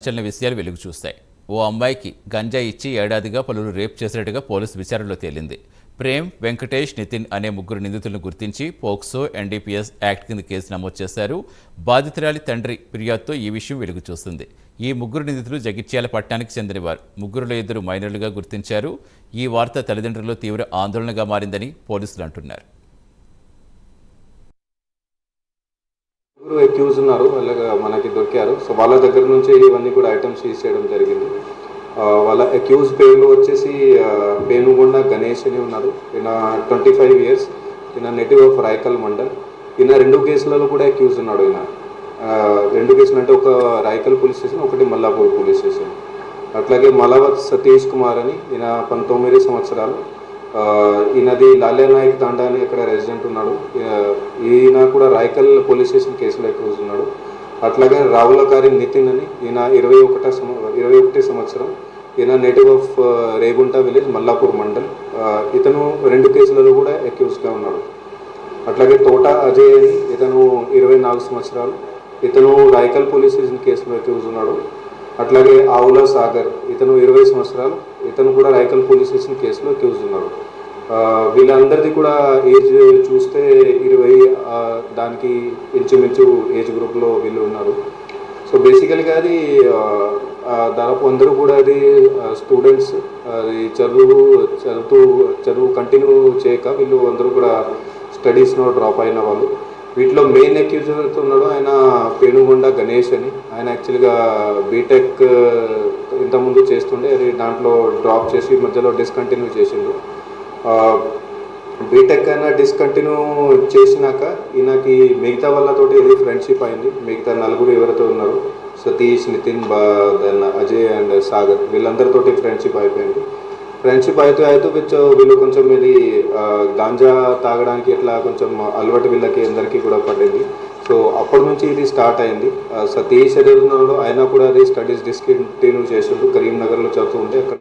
సంచలన విషయాలు వెలుగు చూస్తాయి. ఓ అమ్మాయికి గంజా ఇచ్చి ఏడాదిగా పలువురు రేప్ చేసినట్టుగా పోలీసు విచారణలో తేలింది. ప్రేమ్, వెంకటేష్, నితిన్ అనే ముగ్గురు నిందితులను గుర్తించి పోక్సో, ఎన్డీపీఎస్ యాక్ట్ కింద కేసు నమోదు చేశారు. బాధితురాలి తండ్రి ఫిర్యాదుతో ఈ విషయం వెలుగు చూస్తుంది. ఈ ముగ్గురు నిందితులు జగిత్యాల పట్టణానికి చెందినవారు. ముగ్గురులో ఇద్దరు మైనర్లుగా గుర్తించారు. ఈ వార్త తల్లిదండ్రుల్లో తీవ్ర ఆందోళనగా మారిందని పోలీసులు అంటున్నారు. అక్యూజ్ ఉన్నారు, మనకి దొరికారు. సో వాళ్ళ దగ్గర నుంచి ఇవన్నీ కూడా ఐటమ్స్ సీజ్ చేయడం జరిగింది. వాళ్ళ అక్యూజ్ పేర్లు వచ్చేసి పేనుగొండ గణేష్ అని ఉన్నారు. ఈయన 25 years, ఈయన నేటివ్ ఆఫ్ రాయకల్ మండల్. ఈయన 2 కేసులలో కూడా అక్యూజ్ ఉన్నాడు. ఈయన 2 కేసులు అంటే ఒక రాయకల్ పోలీస్ స్టేషన్, ఒకటి మల్లాపూర్ పోలీస్ స్టేషన్. అట్లాగే మలవత్ సతీష్ కుమార్ అని, ఈయన 19 సంవత్సరాలు. ఈయనది లాల్యానాయక్ తాండా అని ఇక్కడ రెసిడెంట్ ఉన్నాడు. ఈయన కూడా రాయకల్ పోలీస్ స్టేషన్ కేసులో అక్యూజ్ ఉన్నాడు. అట్లాగే రావులకారి నితిన్ అని, ఈయన 21 సంవత్సరం. ఈయన native of Regunta village, Mallapur mandal. ఇతను 2 కేసులలో కూడా అక్యూజ్గా ఉన్నాడు. అట్లాగే తోట అజయ్ అని, ఇతను 24 సంవత్సరాలు. ఇతను రాయకల్ పోలీస్ స్టేషన్ కేసులో అక్యూజ్ ఉన్నాడు. అట్లాగే ఆవుల సాగర్, ఇతను 20 సంవత్సరాలు. ఇతను కూడా రాయకల్ పోలీస్ స్టేషన్ కేసులో అక్యూజ్ ఉన్నాడు. వీళ్ళందరిది కూడా ఏజ్ చూస్తే 20 దానికి ఇంచుమించు ఏజ్ గ్రూప్లో వీళ్ళు ఉన్నారు. సో బేసికల్గా అది దాదాపు అందరూ కూడా అది స్టూడెంట్స్. అది చదువు కంటిన్యూ చేయక వీళ్ళు అందరూ కూడా స్టడీస్లో డ్రాప్ అయిన వాళ్ళు. వీటిలో మెయిన్ అక్యూజ్ ఎవరైతే ఉన్నాడో ఆయన పేనుగొండ గణేష్ అని. ఆయన యాక్చువల్గా బీటెక్ ఇంతకుముందు చేస్తుండే, అది దాంట్లో డ్రాప్ చేసి మధ్యలో డిస్కంటిన్యూ చేసిండు. బీటెక్ అయినా డిస్కంటిన్యూ చేసినాక ఈయనకి మిగతా వాళ్ళతోటి ఇది ఫ్రెండ్షిప్ అయింది. మిగతా 4 ఎవరైతే ఉన్నారో సతీష్, నితిన్, అజయ్ అండ్ సాగర్, వీళ్ళందరితోటి ఫ్రెండ్షిప్ అయిపోయింది. ఫ్రెండ్షిప్ అయితే వీళ్ళు కొంచెం ఇది గాంజా తాగడానికి ఇట్లా కొంచెం అలవాటు వీళ్ళకి అందరికీ కూడా పడింది. సో అప్పటి నుంచి ఇది స్టార్ట్ అయింది. సతీష్ ఏదైతే ఉన్నాడో ఆయన కూడా అది స్టడీస్ డిస్కంటిన్యూ చేసిండు. కరీంనగర్లో చదువుతూ ఉంటే అక్కడ